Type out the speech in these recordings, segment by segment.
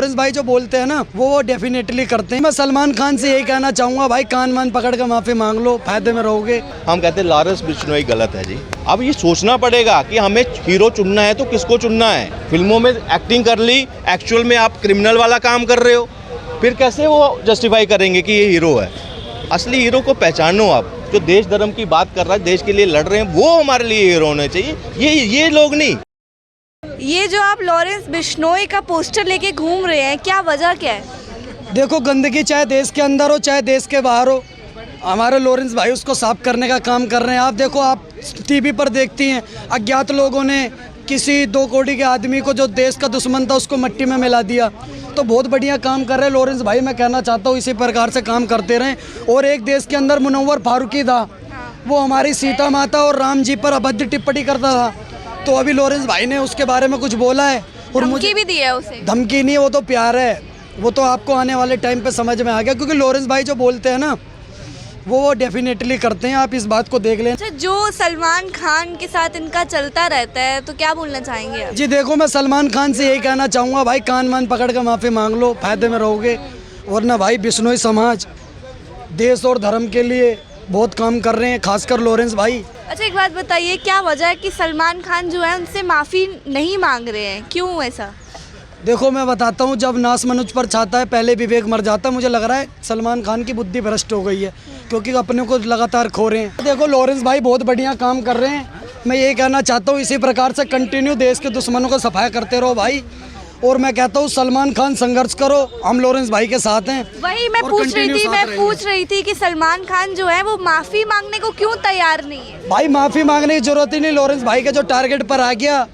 Lawrence भाई जो बोलते हैं ना वो डेफिनेटली करते हैं। मैं सलमान खान से यही कहना चाहूँगा, भाई कान वान पकड़ कर माफ़ी मांग लो, फायदे में रहोगे। हम कहते हैं लॉरेंस बिश्नोई गलत है जी। अब ये सोचना पड़ेगा कि हमें हीरो चुनना है तो किसको चुनना है। फिल्मों में एक्टिंग कर ली, एक्चुअल में आप क्रिमिनल वाला काम कर रहे हो, फिर कैसे वो जस्टिफाई करेंगे कि ये हीरो है। असली हीरो को पहचानो आप, जो देश धर्म की बात कर रहा है, देश के लिए लड़ रहे हैं, वो हमारे लिए हीरो होने चाहिए, ये लोग नहीं। ये जो आप लॉरेंस बिश्नोई का पोस्टर लेके घूम रहे हैं, क्या वजह क्या है? देखो, गंदगी चाहे देश के अंदर हो चाहे देश के बाहर हो, हमारे लॉरेंस भाई उसको साफ करने का काम कर रहे हैं। आप देखो, आप टीवी पर देखती हैं अज्ञात लोगों ने किसी 2 करोड़ के आदमी को जो देश का दुश्मन था उसको मिट्टी में मिला दिया। तो बहुत बढ़िया काम कर रहे हैं लॉरेंस भाई। मैं कहना चाहता हूँ इसी प्रकार से काम करते रहें। और एक देश के अंदर मुनव्वर फारूकी था, वो हमारी सीता माता और राम जी पर अभद्र टिप्पणी करता था, तो अभी लॉरेंस भाई ने उसके बारे में कुछ बोला है और धमकी भी दी है उसे। धमकी नहीं है, वो तो प्यार है। वो तो आपको आने वाले टाइम पे समझ में आ गया, क्योंकि लॉरेंस भाई जो बोलते हैं ना वो डेफिनेटली करते हैं। आप इस बात को देख लें। अच्छा, जो सलमान खान के साथ इनका चलता रहता है, तो क्या बोलना चाहेंगे आप? जी देखो, मैं सलमान खान से यही कहना चाहूँगा, भाई कान वान पकड़ कर माफ़ी मांग लो, फायदे में रहोगे। वरना भाई बिश्नोई समाज देश और धर्म के लिए बहुत काम कर रहे हैं, खासकर लॉरेंस भाई। अच्छा, एक बात बताइए, क्या वजह है कि सलमान खान जो है उनसे माफ़ी नहीं मांग रहे हैं, क्यों ऐसा? देखो, मैं बताता हूँ, जब नास मनुष्य पर छाता है पहले विवेक मर जाता है। मुझे लग रहा है सलमान खान की बुद्धि भ्रष्ट हो गई है, क्योंकि अपने को लगातार खो रहे हैं। देखो, लॉरेंस भाई बहुत बढ़िया काम कर रहे हैं। मैं ये कहना चाहता हूँ इसी प्रकार से कंटिन्यू देश के दुश्मनों को सफाया करते रहो भाई। और मैं कहता हूँ सलमान खान संघर्ष करो, हम लॉरेंस भाई के साथ हैं। वही मैं पूछ रही थी कि सलमान खान जो है वो माफ़ी मांगने को क्यों तैयार नहीं है? भाई माफ़ी मांगने की जरूरत ही नहीं, लॉरेंस भाई के जो टारगेट पर आ गया,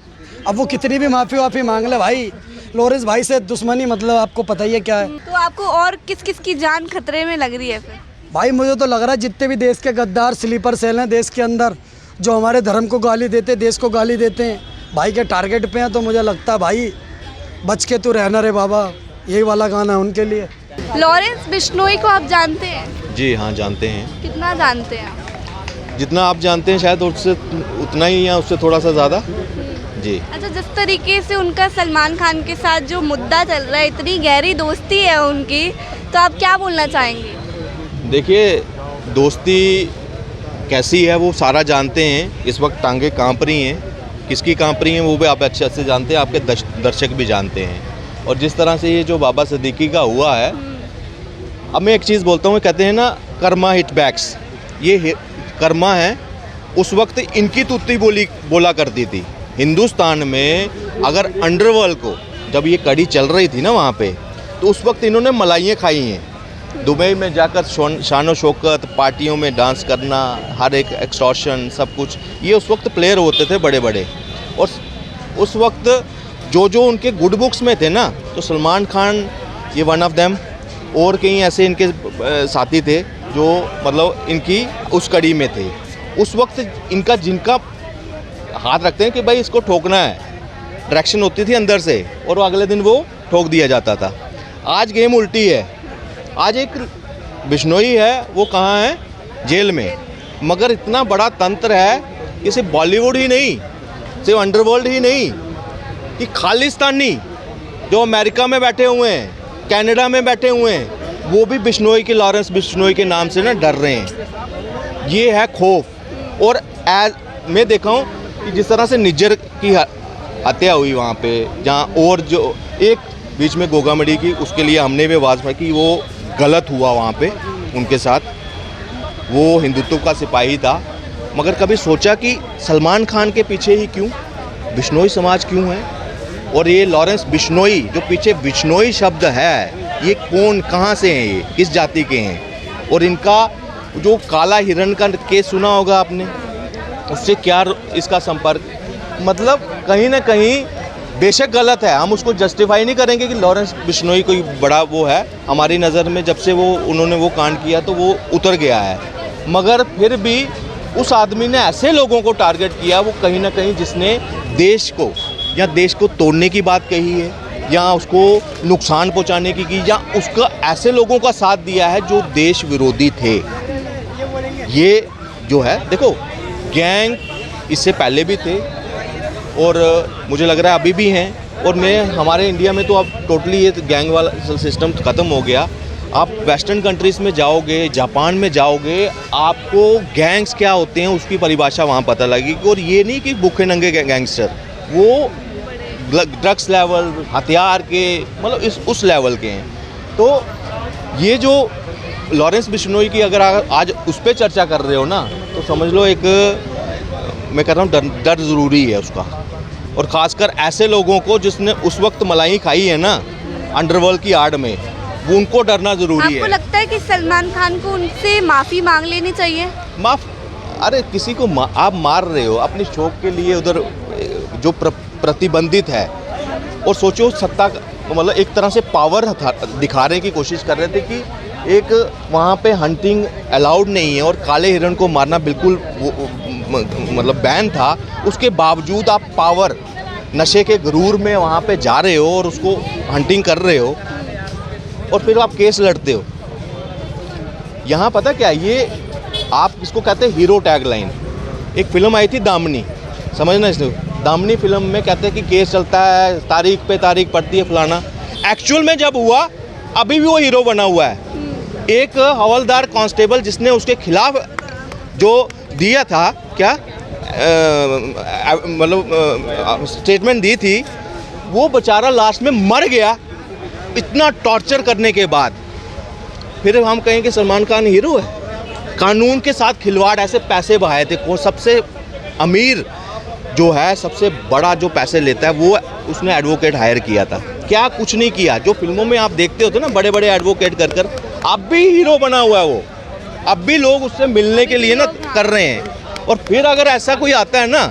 अब वो कितनी भी माफ़ी मांग ले भाई, लॉरेंस भाई से दुश्मनी मतलब आपको पता ही है क्या है। तो आपको और किस किस की जान खतरे में लग रही है फिर? भाई मुझे तो लग रहा है जितने भी देश के गद्दार स्लीपर सेल हैं देश के अंदर, जो हमारे धर्म को गाली देते, देश को गाली देते हैं, भाई के टारगेट पे हैं। तो मुझे लगता है भाई बच के तू रहना रे बाबा, यही वाला गाना है उनके लिए। लॉरेंस बिश्नोई को आप जानते हैं? जी हाँ, जानते हैं। कितना जानते हैं आप? जितना आप जानते हैं शायद उससे उतना ही या उससे थोड़ा सा ज़्यादा जी। अच्छा, जिस तरीके से उनका सलमान खान के साथ जो मुद्दा चल रहा है, इतनी गहरी दोस्ती है उनकी, तो आप क्या बोलना चाहेंगे? देखिए, दोस्ती कैसी है वो सारा जानते हैं। इस वक्त टांगे कांप रही हैं, किसकी कांप रही हैं वो भी आप अच्छे से जानते हैं, आपके दर्शक भी जानते हैं। और जिस तरह से ये जो बाबा सिद्दीकी का हुआ है, अब मैं एक चीज़ बोलता हूँ, कहते हैं ना कर्मा हिट बैक्स, ये कर्मा है। उस वक्त इनकी तुत्ती बोला करती थी हिंदुस्तान में। अगर अंडरवर्ल्ड को जब ये कड़ी चल रही थी ना वहाँ पे, तो उस वक्त इन्होंने मलाइयाँ खाई हैं। दुबई में जाकर शान शौकत, पार्टियों में डांस करना, हर एक एक्सटॉर्शन, सब कुछ ये उस वक्त प्लेयर होते थे बड़े बड़े। और उस वक्त जो उनके गुड बुक्स में थे ना, तो सलमान खान ये वन ऑफ देम, और कई ऐसे इनके साथी थे जो मतलब इनकी उस कड़ी में थे। उस वक्त इनका जिनका हाथ रखते हैं कि भाई इसको ठोकना है, डायरेक्शन होती थी अंदर से, और वो अगले दिन वो ठोक दिया जाता था। आज गेम उल्टी है। आज एक बिश्नोई है, वो कहाँ है? जेल में। मगर इतना बड़ा तंत्र है कि सिर्फ बॉलीवुड ही नहीं, सिर्फ अंडरवर्ल्ड ही नहीं, कि खालिस्तानी जो अमेरिका में बैठे हुए हैं, कनाडा में बैठे हुए हैं, वो भी बिश्नोई के, लॉरेंस बिश्नोई के नाम से ना डर रहे हैं। ये है खौफ। और मैं देखा हूँ कि जिस तरह से निज्जर की हत्या हुई वहाँ पे, जहाँ और जो एक बीच में गोगामड़ी की, उसके लिए हमने भी आवाज़ उठाई कि वो गलत हुआ वहाँ पे उनके साथ। वो हिंदुत्व का सिपाही था, मगर कभी सोचा कि सलमान खान के पीछे ही क्यों बिश्नोई समाज क्यों है? और ये लॉरेंस बिश्नोई, जो पीछे बिश्नोई शब्द है, ये कौन, कहाँ से हैं, ये किस जाति के हैं? और इनका जो काला हिरण का केस सुना होगा आपने, उससे क्या इसका संपर्क? मतलब कहीं ना कहीं बेशक गलत है, हम उसको जस्टिफाई नहीं करेंगे कि लॉरेंस बिश्नोई कोई बड़ा वो है। हमारी नज़र में जब से उन्होंने वो कांड किया तो वो उतर गया है, मगर फिर भी उस आदमी ने ऐसे लोगों को टारगेट किया, वो कहीं ना कहीं जिसने देश को या देश को तोड़ने की बात कही है, या उसको नुकसान पहुंचाने की, या उसका ऐसे लोगों का साथ दिया है जो देश विरोधी थे। ये जो है, देखो, गैंग इससे पहले भी थे और मुझे लग रहा है अभी भी हैं, और मैं हमारे इंडिया में तो अब टोटली ये गैंग वाला सिस्टम ख़त्म हो गया। आप वेस्टर्न कंट्रीज़ में जाओगे, जापान में जाओगे, आपको गैंग्स क्या होते हैं उसकी परिभाषा वहाँ पता लगेगी। और ये नहीं कि भूखे नंगे गैंगस्टर, वो ड्रग्स लेवल, हथियार के मतलब उस लेवल के हैं। तो ये जो लॉरेंस बिश्नोई की अगर आज उस पर चर्चा कर रहे हो ना, तो समझ लो एक मैं कह रहा हूँ डर ज़रूरी है उसका। और ख़ासकर ऐसे लोगों को जिसने उस वक्त मलाई खाई है ना अंडरवर्ल्ड की आड़ में, वो उनको डरना ज़रूरी है। आपको लगता है कि सलमान खान को उनसे माफ़ी मांग लेनी चाहिए? अरे किसी को आप मार रहे हो अपने शौक के लिए, उधर जो प्रतिबंधित है। और सोचो सत्ता मतलब एक तरह से पावर दिखाने की कोशिश कर रहे थे कि एक वहाँ पे हंटिंग अलाउड नहीं है और काले हिरण को मारना बिल्कुल मतलब बैन था। उसके बावजूद आप पावर नशे के गुरूर में वहाँ पे जा रहे हो और उसको हंटिंग कर रहे हो और फिर आप केस लड़ते हो। यहाँ पता क्या, ये आप इसको कहते हैं हीरो टैग लाइन। एक फिल्म आई थी दामनी, समझना इसको, दामनी फिल्म में कहते हैं कि केस चलता है, तारीख पे तारीख पड़ती है फलाना। एक्चुअल में जब हुआ अभी भी वो हीरो बना हुआ है। एक हवलदार कांस्टेबल जिसने उसके खिलाफ जो दिया था क्या मतलब स्टेटमेंट दी थी, वो बेचारा लास्ट में मर गया इतना टॉर्चर करने के बाद। फिर हम कहें कि सलमान खान हीरो है? कानून के साथ खिलवाड़, ऐसे पैसे बहाए थे। वो सबसे अमीर जो है, सबसे बड़ा जो पैसे लेता है, वो उसने एडवोकेट हायर किया था। क्या कुछ नहीं किया। जो फिल्मों में आप देखते होते ना बड़े बड़े एडवोकेट कर अब भी हीरो बना हुआ है वो, अब भी लोग उससे मिलने के लिए ना कर रहे हैं। और फिर अगर ऐसा कोई आता है ना,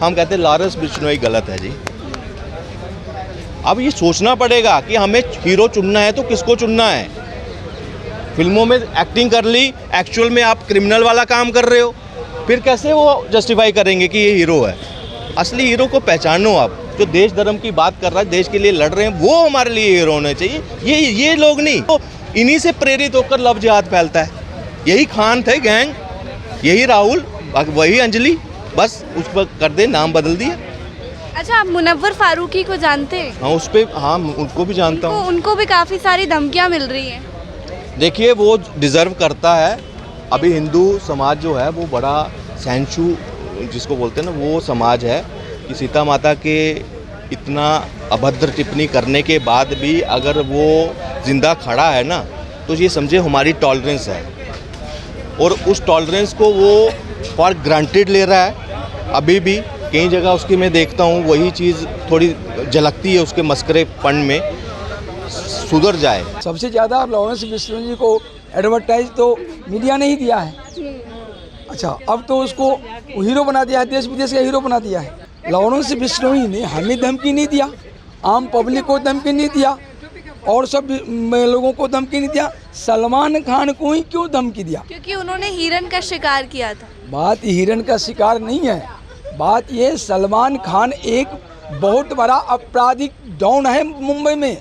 हम कहते हैं लॉरेंस बिश्नोई गलत है जी। अब ये सोचना पड़ेगा कि हमें हीरो चुनना है तो किसको चुनना है। फिल्मों में एक्टिंग कर ली, एक्चुअल में आप क्रिमिनल वाला काम कर रहे हो, फिर कैसे वो जस्टिफाई करेंगे कि ये हीरो है। असली हीरो को पहचानो आप, जो देश धर्म की बात कर रहा है, देश के लिए लड़ रहे हैं, वो हमारे लिए हीरो होने चाहिए। ये लोग नहीं। तो इन्हीं से प्रेरित होकर लव जिहाद फैलता है। यही खान थे गैंग, यही राहुल, वही अंजलि, बस उस पर कर दे नाम बदल दिया। अच्छा, आप मुनव्वर फारूकी को जानते हैं? हाँ, उस पर हाँ उनको भी जानता हूँ। उनको भी काफ़ी सारी धमकियाँ मिल रही हैं। देखिए, वो डिज़र्व करता है। अभी हिंदू समाज जो है वो बड़ा सैंशु जिसको बोलते हैं ना, वो समाज है कि सीता माता के इतना अभद्र टिप्पणी करने के बाद भी अगर वो ज़िंदा खड़ा है ना, तो ये समझे हमारी टॉलरेंस है। और उस टॉलरेंस को वो फॉर ग्रांटेड ले रहा है। अभी भी कई जगह उसकी मैं देखता हूँ वही चीज़ थोड़ी झलकती है उसके मस्करेपन में। सुधर जाए। सबसे ज़्यादा लॉरेंस बिश्नोई जी को एडवर्टाइज तो मीडिया ने ही दिया है। अच्छा, अब तो उसको हीरो बना दिया है, देश विदेश का हीरो बना दिया है। लॉरेंस बिश्नोई ने हमें धमकी नहीं दिया, आम पब्लिक को धमकी नहीं दिया, और सब लोगों को धमकी नहीं दिया। सलमान खान को ही क्यों धमकी दिया? क्योंकि उन्होंने हिरन का शिकार किया था। बात हिरन का शिकार नहीं है, बात ये सलमान खान एक बहुत बड़ा आपराधिक डॉन है मुंबई में।